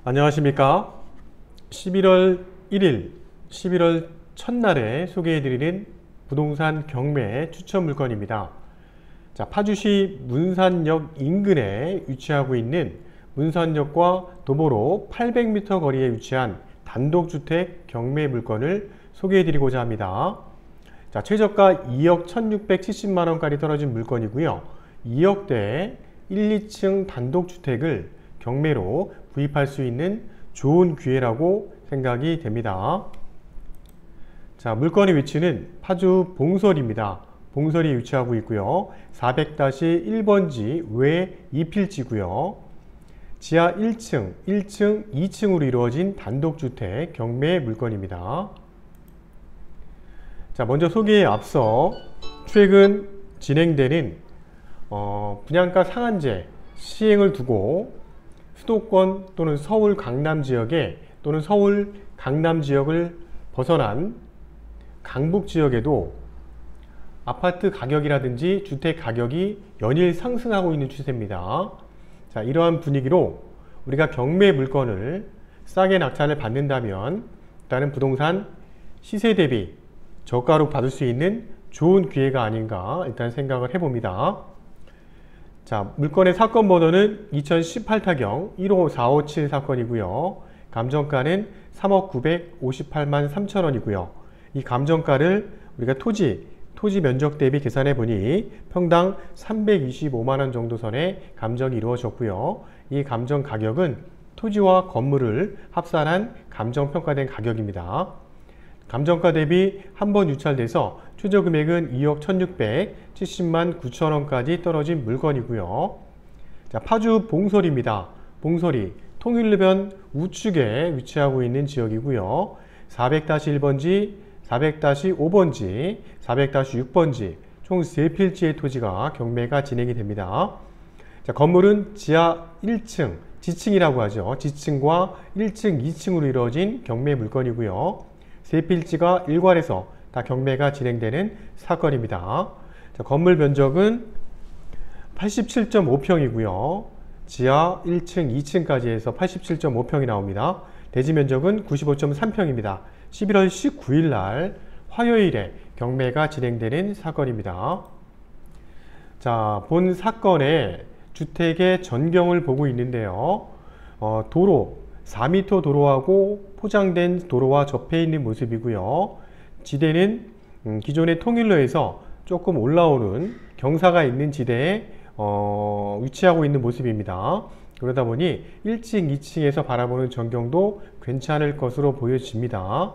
안녕하십니까. 11월 1일, 11월 첫날에 소개해드리는 부동산 경매 추천 물건입니다. 자, 파주시 문산역 인근에 위치하고 있는 문산역과 도보로 800m 거리에 위치한 단독주택 경매 물건을 소개해드리고자 합니다. 자, 최저가 2억 1670만원까지 떨어진 물건이고요. 2억대 1, 2층 단독주택을 경매로 구입할 수 있는 좋은 기회라고 생각이 됩니다. 자, 물건의 위치는 파주 봉설입니다. 봉설이 위치하고 있고요. 400-1번지 외 2필지고요. 지하 1층, 1층, 2층으로 이루어진 단독주택 경매 물건입니다. 자, 먼저 소개에 앞서 최근 진행되는 분양가 상한제 시행을 두고 수도권 또는 서울 강남 지역에 또는 서울 강남 지역을 벗어난 강북 지역에도 아파트 가격이라든지 주택 가격이 연일 상승하고 있는 추세입니다. 자, 이러한 분위기로 우리가 경매 물건을 싸게 낙찰을 받는다면 일단은 부동산 시세 대비 저가로 받을 수 있는 좋은 기회가 아닌가 일단 생각을 해봅니다. 자, 물건의 사건 번호는 2018타경 15457 사건이고요. 감정가는 3억 958만 3천원이고요. 이 감정가를 우리가 토지 면적 대비 계산해 보니 평당 325만원 정도 선의 감정이 이루어졌고요. 이 감정 가격은 토지와 건물을 합산한 감정평가된 가격입니다. 감정가 대비 한 번 유찰돼서 최저 금액은 2억 1670만 9천원까지 떨어진 물건이고요. 자, 파주 봉설입니다. 봉설이 통일로변 우측에 위치하고 있는 지역이고요. 400-1번지, 400-5번지, 400-6번지 총 3필지의 토지가 경매가 진행이 됩니다. 자, 건물은 지하 1층, 지층이라고 하죠. 지층과 1층, 2층으로 이루어진 경매 물건이고요. 3필지가 일괄해서 다 경매가 진행되는 사건입니다. 자, 건물 면적은 87.5평이고요. 지하 1층, 2층까지 해서 87.5평이 나옵니다. 대지 면적은 95.3평입니다. 11월 19일 날 화요일에 경매가 진행되는 사건입니다. 자, 본 사건의 주택의 전경을 보고 있는데요. 도로 4m 도로하고 포장된 도로와 접해 있는 모습이고요. 지대는 기존의 통일로에서 조금 올라오는 경사가 있는 지대에 위치하고 있는 모습입니다. 그러다 보니 1층, 2층에서 바라보는 전경도 괜찮을 것으로 보여집니다.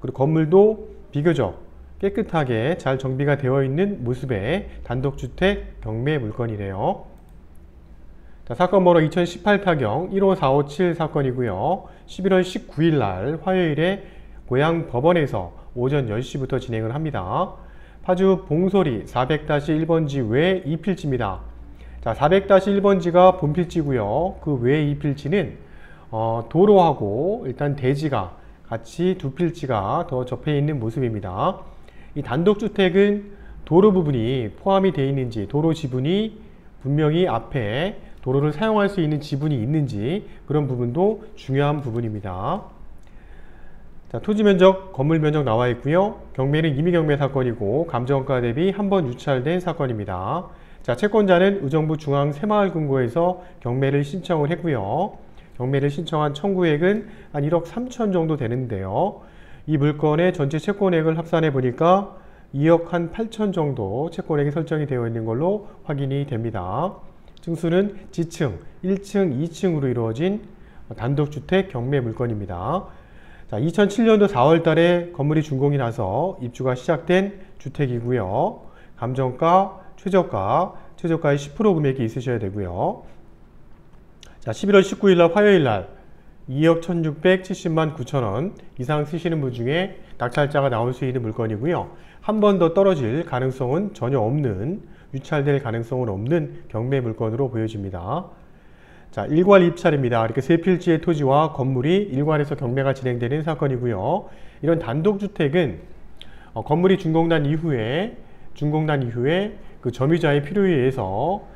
그리고 건물도 비교적 깨끗하게 잘 정비가 되어 있는 모습의 단독주택 경매 물건이래요. 자, 사건 번호 2018타경 15457 사건이고요. 11월 19일 날 화요일에 고양 법원에서 오전 10시부터 진행을 합니다. 파주 봉설이 400-1번지 외 2필지입니다. 자, 400-1번지가 본필지고요. 그 외 2필지는 도로하고 일단 대지가 같이 두 필지가 더 접해 있는 모습입니다. 이 단독주택은 도로 부분이 포함이 되어 있는지, 도로 지분이 분명히 앞에 도로를 사용할 수 있는 지분이 있는지 그런 부분도 중요한 부분입니다. 자, 토지 면적, 건물 면적 나와 있고요. 경매는 임의경매 사건이고 감정가 대비 한 번 유찰된 사건입니다. 자, 채권자는 의정부 중앙새마을금고에서 경매를 신청을 했고요. 경매를 신청한 청구액은 한 1억 3천 정도 되는데요. 이 물건의 전체 채권액을 합산해 보니까 2억 한 8천 정도 채권액이 설정이 되어 있는 걸로 확인이 됩니다. 층수는 지층, 1층, 2층으로 이루어진 단독주택 경매 물건입니다. 자, 2007년도 4월 달에 건물이 준공이 나서 입주가 시작된 주택이고요. 감정가, 최저가의 10% 금액이 있으셔야 되고요. 자, 11월 19일 날 화요일 날 2억 1670만 9천원 이상 쓰시는 분 중에 낙찰자가 나올 수 있는 물건이고요. 한 번 더 떨어질 가능성은 전혀 없는, 유찰될 가능성은 없는 경매 물건으로 보여집니다. 자, 일괄 입찰입니다. 이렇게 3필지의 토지와 건물이 일괄해서 경매가 진행되는 사건이고요. 이런 단독주택은 건물이 준공난 이후에 그 점유자의 필요에 의해서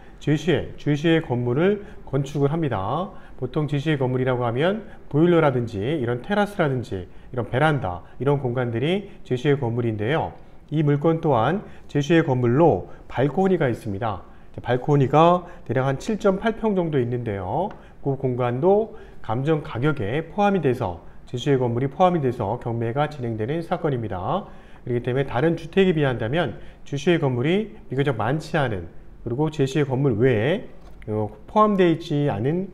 죄시의 건물을 건축을 합니다. 보통 죄시의 건물이라고 하면 보일러라든지 이런 테라스라든지 이런 베란다 이런 공간들이 죄시의 건물인데요. 이 물건 또한 죄시의 건물로 발코니가 있습니다. 발코니가 대략 한 7.8평 정도 있는데요. 그 공간도 감정 가격에 포함이 돼서 죄시의 건물이 포함이 돼서 경매가 진행되는 사건입니다. 그렇기 때문에 다른 주택에 비한다면 죄시의 건물이 비교적 많지 않은, 그리고 죄시의 건물 외에 포함되어 있지 않은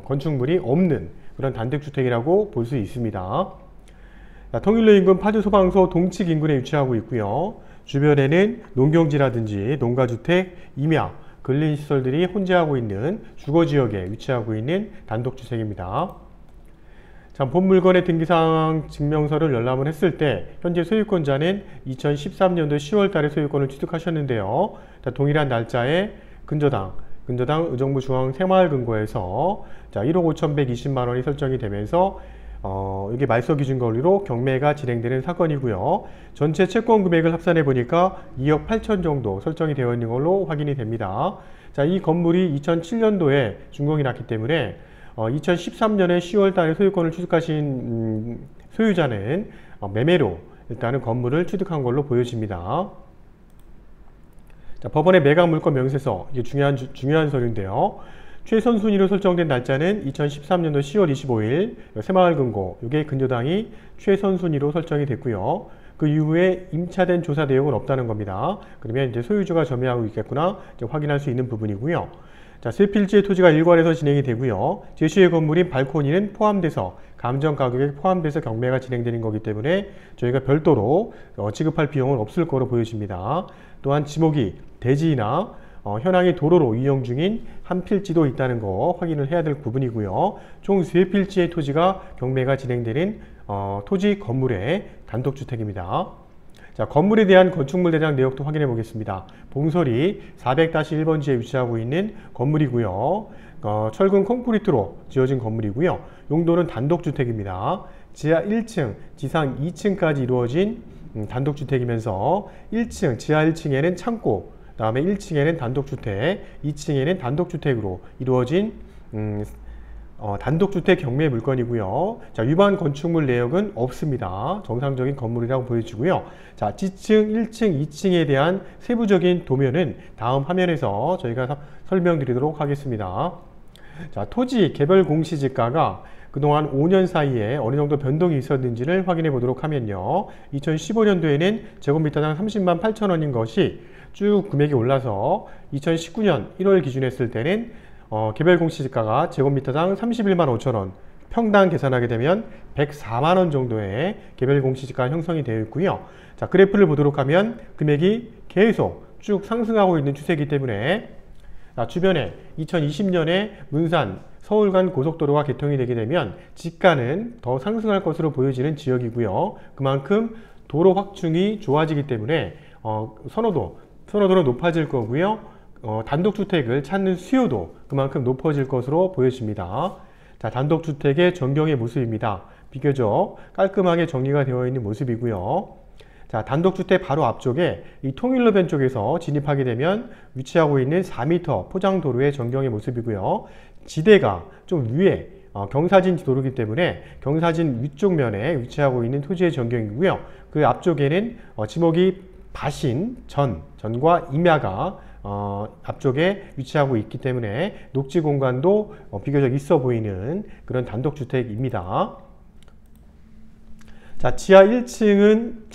건축물이 없는 그런 단독주택이라고 볼 수 있습니다. 통일로 인근 파주소방서 동측 인근에 위치하고 있고요. 주변에는 농경지라든지 농가주택, 임야, 근린시설들이 혼재하고 있는 주거지역에 위치하고 있는 단독주택입니다. 자, 본 물건의 등기사항 증명서를 열람을 했을 때 현재 소유권자는 2013년도 10월 달에 소유권을 취득하셨는데요. 자, 동일한 날짜에 근저당 의정부 중앙새마을금고에서 1억 5,120만 원이 설정이 되면서 이게 말소 기준 권리로 경매가 진행되는 사건이고요. 전체 채권 금액을 합산해 보니까 2억 8천 정도 설정이 되어 있는 걸로 확인이 됩니다. 자, 이 건물이 2007년도에 준공이 났기 때문에 2013년에 10월 달에 소유권을 취득하신 소유자는 매매로 일단은 건물을 취득한 걸로 보여집니다. 자, 법원의 매각 물권 명세서, 이게 중요한 서류인데요. 최선 순위로 설정된 날짜는 2013년도 10월 25일 새마을금고, 이게 근저당이 최선 순위로 설정이 됐고요. 그 이후에 임차된 조사 내용은 없다는 겁니다. 그러면 이제 소유주가 점유하고 있겠구나 이제 확인할 수 있는 부분이고요. 자, 세 필지의 토지가 일괄해서 진행이 되고요. 제시의 건물인 발코니는 포함돼서 감정 가격에 포함돼서 경매가 진행되는 거기 때문에 저희가 별도로 지급할 비용은 없을 거로 보여집니다. 또한 지목이 대지나 현황이 도로로 이용 중인 한 필지도 있다는 거 확인을 해야 될 부분이고요. 총 세 필지의 토지가 경매가 진행되는 토지 건물의 단독주택입니다. 자, 건물에 대한 건축물 대장 내역도 확인해 보겠습니다. 봉설이 400-1번지에 위치하고 있는 건물이고요. 철근 콘크리트로 지어진 건물이고요. 용도는 단독주택입니다. 지하 1층, 지상 2층까지 이루어진 단독주택이면서 1층, 지하 1층에는 창고, 다음에 1층에는 단독주택, 2층에는 단독주택으로 이루어진 단독주택 경매 물건이고요. 자, 위반 건축물 내역은 없습니다. 정상적인 건물이라고 보여지고요. 자, 지층 1층, 2층에 대한 세부적인 도면은 다음 화면에서 저희가 설명드리도록 하겠습니다. 자, 토지 개별 공시지가가 그동안 5년 사이에 어느 정도 변동이 있었는지를 확인해 보도록 하면요. 2015년도에는 제곱미터당 30만 8천 원인 것이 쭉 금액이 올라서 2019년 1월 기준했을 때는 개별 공시지가가 제곱미터당 31만 5천 원, 평당 계산하게 되면 104만 원 정도의 개별 공시지가 형성이 되어 있고요. 자, 그래프를 보도록 하면 금액이 계속 쭉 상승하고 있는 추세이기 때문에 주변에 2020년에 문산, 서울 간 고속도로가 개통이 되게 되면 지가는 더 상승할 것으로 보여지는 지역이고요. 그만큼 도로 확충이 좋아지기 때문에 선호도는 높아질 거고요. 단독주택을 찾는 수요도 그만큼 높아질 것으로 보여집니다. 자, 단독주택의 전경의 모습입니다. 비교적 깔끔하게 정리가 되어 있는 모습이고요. 자, 단독주택 바로 앞쪽에 이 통일로변 쪽에서 진입하게 되면 위치하고 있는 4m 포장도로의 전경의 모습이고요. 지대가 좀 위에 경사진 도로이기 때문에 경사진 위쪽 면에 위치하고 있는 토지의 전경이고요. 그 앞쪽에는 지목이 바신, 전과 임야가 앞쪽에 위치하고 있기 때문에 녹지 공간도 비교적 있어 보이는 그런 단독주택입니다. 자, 지하 1층은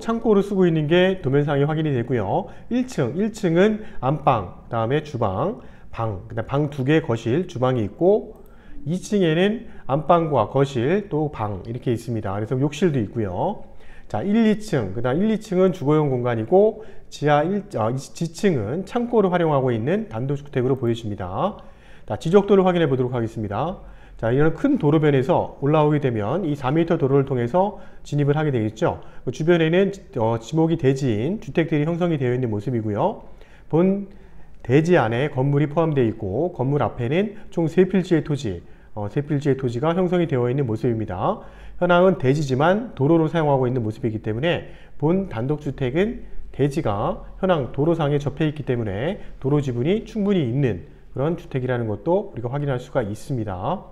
창고로 쓰고 있는 게 도면상에 확인이 되고요. 1층은 안방, 다음에 주방, 그다음 방 2개, 거실, 주방이 있고 2층에는 안방과 거실, 또 방 이렇게 있습니다. 그래서 욕실도 있고요. 자, 1, 2층, 그 다음 1, 2층은 주거용 공간이고 지층은 창고를 활용하고 있는 단독주택으로 보여집니다. 자, 지적도를 확인해 보도록 하겠습니다. 자, 이런 큰 도로변에서 올라오게 되면 이 4m 도로를 통해서 진입을 하게 되겠죠. 그 주변에는 지목이 대지인 주택들이 형성이 되어 있는 모습이고요. 본 대지 안에 건물이 포함되어 있고 건물 앞에는 총 3필지의 토지, 3필지의 토지가 형성이 되어 있는 모습입니다. 현황은 대지지만 도로로 사용하고 있는 모습이기 때문에 본 단독주택은 대지가 현황 도로상에 접해 있기 때문에 도로 지분이 충분히 있는 그런 주택이라는 것도 우리가 확인할 수가 있습니다.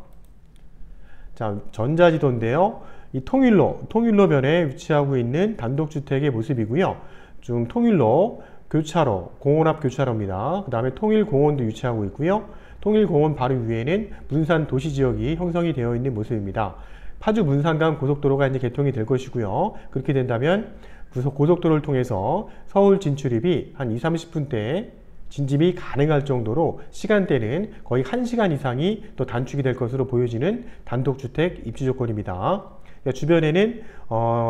자, 전자지도인데요. 이 통일로변에 위치하고 있는 단독주택의 모습이고요. 좀 통일로, 교차로, 공원 앞 교차로입니다. 그 다음에 통일공원도 위치하고 있고요. 통일공원 바로 위에는 문산 도시지역이 형성이 되어 있는 모습입니다. 파주 문산간 고속도로가 이제 개통이 될 것이고요. 그렇게 된다면 고속도로를 통해서 서울 진출입이 한 20-30분대에 진집이 가능할 정도로 시간대는 거의 1시간 이상이 또 단축이 될 것으로 보여지는 단독주택 입지 조건입니다. 주변에는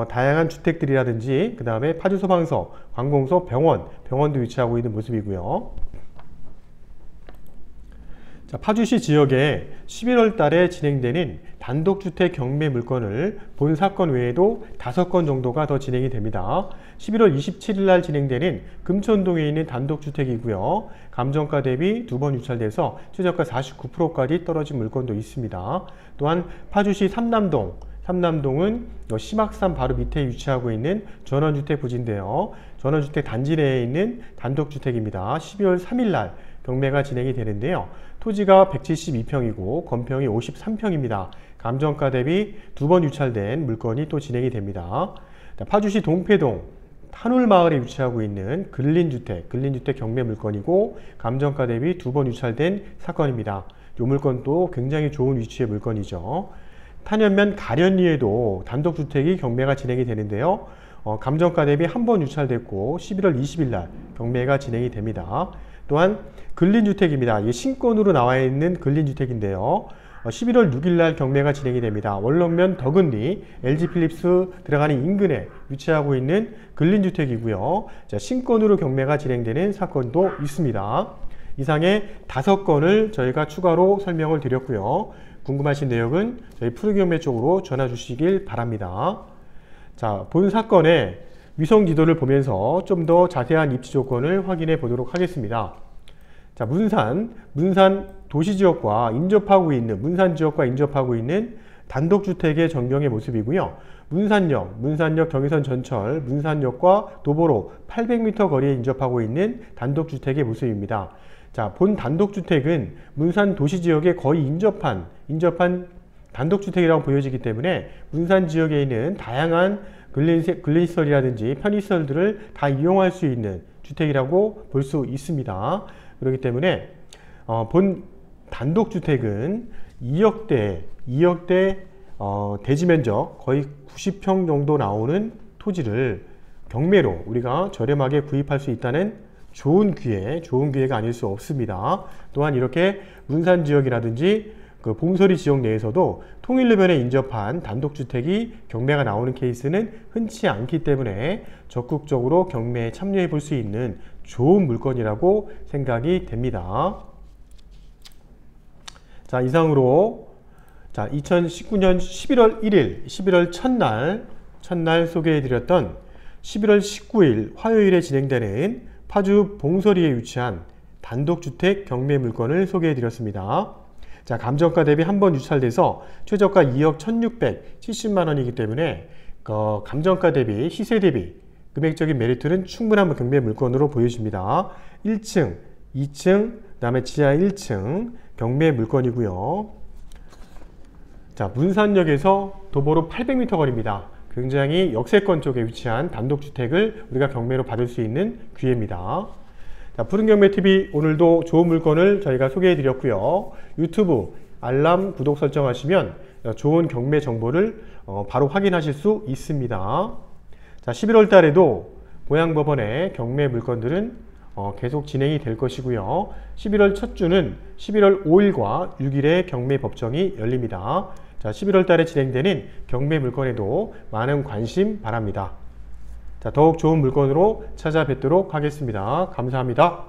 다양한 주택들이라든지 그 다음에 파주소방서, 관공서, 병원도 위치하고 있는 모습이고요. 자, 파주시 지역에 11월 달에 진행되는 단독주택 경매 물건을 본 사건 외에도 5건 정도가 더 진행이 됩니다. 11월 27일 날 진행되는 금천동에 있는 단독주택이고요. 감정가 대비 2번 유찰돼서 최저가 49%까지 떨어진 물건도 있습니다. 또한 파주시 삼남동은 심악산 바로 밑에 위치하고 있는 전원주택 부지인데요. 전원주택 단지 내에 있는 단독주택입니다. 12월 3일 날 경매가 진행이 되는데요. 토지가 172평이고 건평이 53평입니다. 감정가 대비 2번 유찰된 물건이 또 진행이 됩니다. 파주시 동패동 한울마을에 위치하고 있는 근린주택 경매 물건이고 감정가 대비 2번 유찰된 사건입니다. 이 물건도 굉장히 좋은 위치의 물건이죠. 탄현면 가련리에도 단독주택이 경매가 진행이 되는데요. 감정가 대비 1번 유찰됐고 11월 20일 날 경매가 진행이 됩니다. 또한 근린주택입니다. 이게 신권으로 나와 있는 근린주택인데요. 11월 6일 날 경매가 진행이 됩니다. 원룸면 더근리 LG필립스 들어가는 인근에 위치하고 있는 근린주택이고요. 자, 신권으로 경매가 진행되는 사건도 있습니다. 이상의 5건을 저희가 추가로 설명을 드렸고요. 궁금하신 내용은 저희 푸르경매 쪽으로 전화 주시길 바랍니다. 자, 본 사건의 위성 지도를 보면서 좀 더 자세한 입지 조건을 확인해 보도록 하겠습니다. 자, 문산 도시지역과 인접하고 있는 단독주택의 전경의 모습이고요. 문산역 경의선 전철, 문산역과 도보로 800m 거리에 인접하고 있는 단독주택의 모습입니다. 자, 본 단독주택은 문산 도시지역에 거의 인접한 단독주택이라고 보여지기 때문에 문산 지역에 있는 다양한 근린시설이라든지 편의시설들을 다 이용할 수 있는 주택이라고 볼 수 있습니다. 그렇기 때문에 본 단독주택은 2억대 대지면적 거의 90평 정도 나오는 토지를 경매로 우리가 저렴하게 구입할 수 있다는 좋은 기회가 아닐 수 없습니다. 또한 이렇게 문산 지역이라든지 그 봉서리 지역 내에서도 통일로변에 인접한 단독주택이 경매가 나오는 케이스는 흔치 않기 때문에 적극적으로 경매에 참여해 볼 수 있는 좋은 물건이라고 생각이 됩니다. 자, 이상으로 2019년 11월 1일, 11월 첫날 소개해 드렸던 11월 19일 화요일에 진행되는 파주 봉서리에 위치한 단독주택 경매 물건을 소개해 드렸습니다. 자, 감정가 대비 1번 유찰돼서 최저가 2억 1670만 원이기 때문에 감정가 대비 시세 대비 금액적인 메리트는 충분한 경매 물건으로 보여집니다. 1층, 2층, 그 다음에 지하 1층 경매 물건이고요. 자, 문산역에서 도보로 800m 거리입니다. 굉장히 역세권 쪽에 위치한 단독주택을 우리가 경매로 받을 수 있는 기회입니다. 자, 푸른경매TV 오늘도 좋은 물건을 저희가 소개해 드렸고요. 유튜브 알람 구독 설정하시면 좋은 경매 정보를 바로 확인하실 수 있습니다. 자, 11월 달에도 고양법원의 경매 물건들은 계속 진행이 될 것이고요. 11월 첫 주는 11월 5일과 6일에 경매 법정이 열립니다. 자, 11월 달에 진행되는 경매 물건에도 많은 관심 바랍니다. 자, 더욱 좋은 물건으로 찾아뵙도록 하겠습니다. 감사합니다.